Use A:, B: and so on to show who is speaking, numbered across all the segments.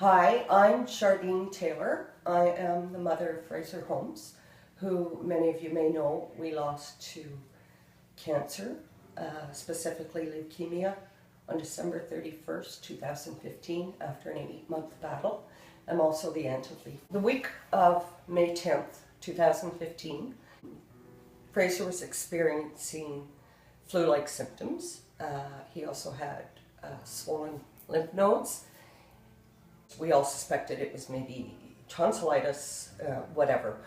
A: Hi, I'm Charlene Taylor. I am the mother of Fraser Holmes, who many of you may know we lost to cancer, specifically leukemia, on December 31st, 2015, after an 8-month battle. I'm also the aunt of Lee. The week of May 10th, 2015, Fraser was experiencing flu-like symptoms. He also had swollen lymph nodes. We all suspected it was maybe tonsillitis, whatever.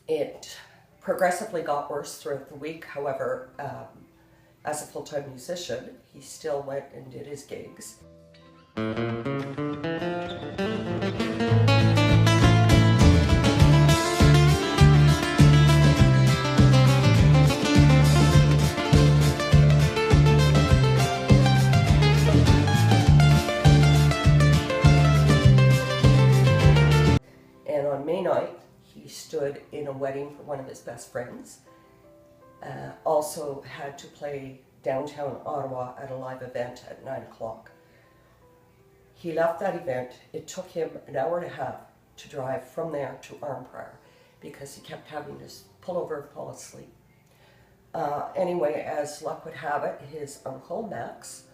A: It progressively got worse throughout the week. However, as a full-time musician, he still went and did his gigs. And on May 9th, he stood in a wedding for one of his best friends. Also had to play downtown Ottawa at a live event at 9 o'clock. He left that event. It took him an hour and a half to drive from there to Arnprior because he kept having to pull over and fall asleep. Anyway, as luck would have it, his uncle, Max,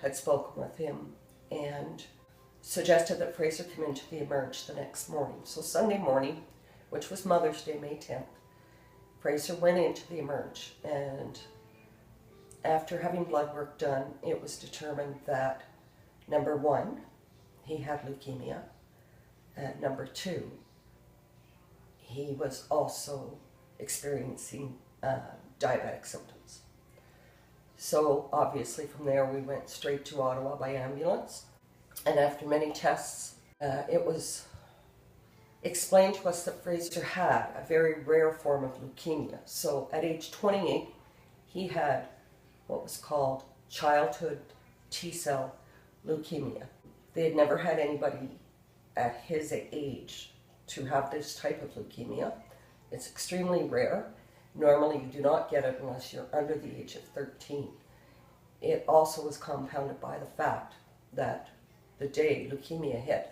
A: had spoken with him and suggested that Fraser come into the Emerge the next morning. So Sunday morning, which was Mother's Day, May 10th, Fraser went into the Emerge, and after having blood work done, it was determined that number 1, he had leukemia, and number 2, he was also experiencing diabetic symptoms. So obviously from there we went straight to Ottawa by ambulance. And after many tests, it was explained to us that Fraser had a very rare form of leukemia. So at age 28, he had what was called childhood T-cell leukemia. They had never had anybody at his age to have this type of leukemia. It's extremely rare. Normally you do not get it unless you're under the age of 13. It also was compounded by the fact that the day leukemia hit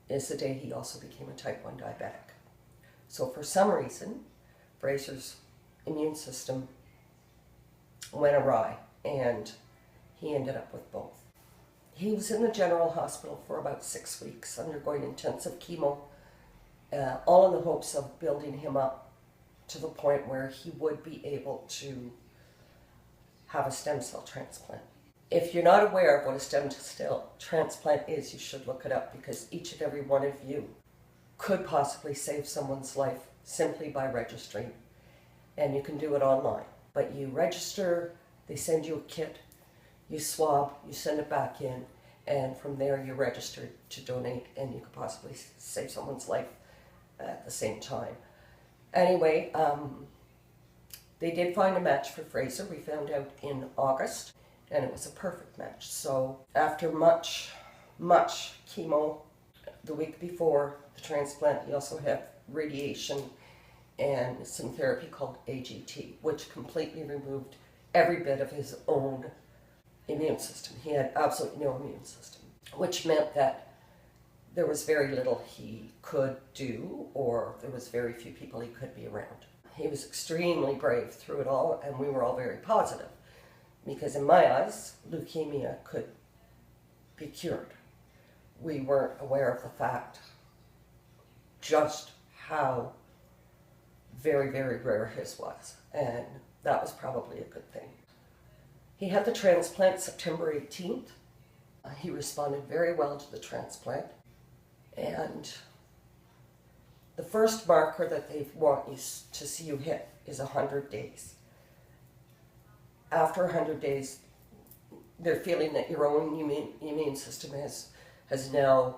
A: is the day he also became a type 1 diabetic. So for some reason, Fraser's immune system went awry and he ended up with both. He was in the general hospital for about 6 weeks, undergoing intensive chemo, all in the hopes of building him up to the point where he would be able to have a stem cell transplant. If you're not aware of what a stem cell transplant is, you should look it up, because each and every one of you could possibly save someone's life simply by registering. And you can do it online. But you register, they send you a kit, you swab, you send it back in, and from there you're registered to donate, and you could possibly save someone's life at the same time. Anyway, they did find a match for Fraser. We found out in August. And it was a perfect match. So after much chemo, the week before the transplant, he also had radiation and some therapy called AGT, which completely removed every bit of his own immune system. He had absolutely no immune system, which meant that there was very little he could do, or there was very few people he could be around. He was extremely brave through it all, and we were all very positive. Because in my eyes, leukemia could be cured. We weren't aware of the fact just how very, very rare his was. And that was probably a good thing. He had the transplant September 18th. He responded very well to the transplant. And the first marker that they want you to see you hit is 100 days. After 100 days, they're feeling that your own immune system has now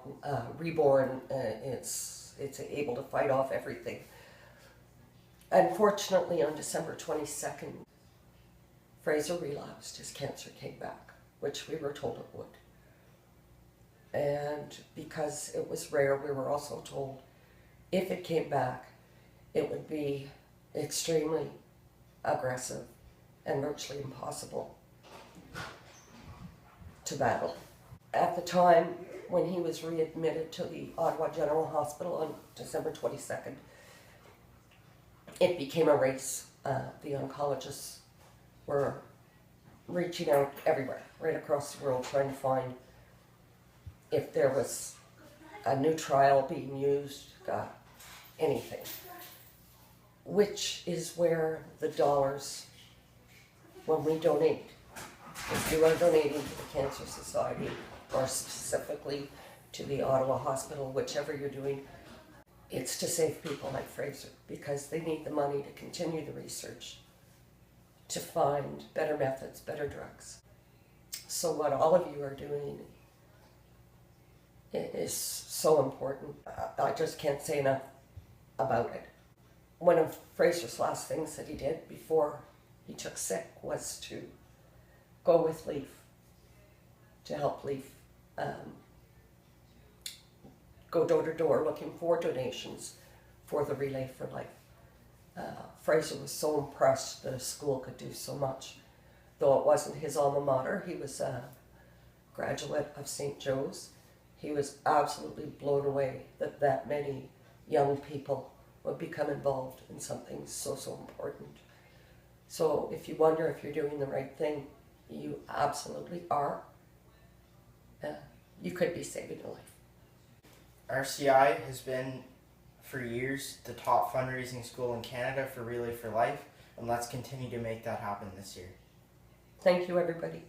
A: reborn. It's able to fight off everything. Unfortunately, on December 22nd, Fraser relapsed. His cancer came back, which we were told it would. And because it was rare, we were also told if it came back, it would be extremely aggressive and virtually impossible to battle. at the time when he was readmitted to the Ottawa General Hospital on December 22nd, it became a race. The oncologists were reaching out everywhere, right across the world, trying to find if there was a new trial being used, anything. Which is where the dollars, when we donate, if you are donating to the Cancer Society, or specifically to the Ottawa Hospital, whichever you're doing, it's to save people like Fraser, because they need the money to continue the research, to find better methods, better drugs. So what all of you are doing is so important. I just can't say enough about it. One of Fraser's last things that he did before he took sick was to go with Leaf, to help Leaf go door to door looking for donations for the Relay for Life. Fraser was so impressed that a school could do so much. Though it wasn't his alma mater, he was a graduate of St. Joe's. He was absolutely blown away that that many young people would become involved in something so, so important. So if you wonder if you're doing the right thing, you absolutely are. You could be saving a life.
B: RCI has been, for years, the top fundraising school in Canada for Relay for Life, and let's continue to make that happen this year.
A: Thank you, everybody.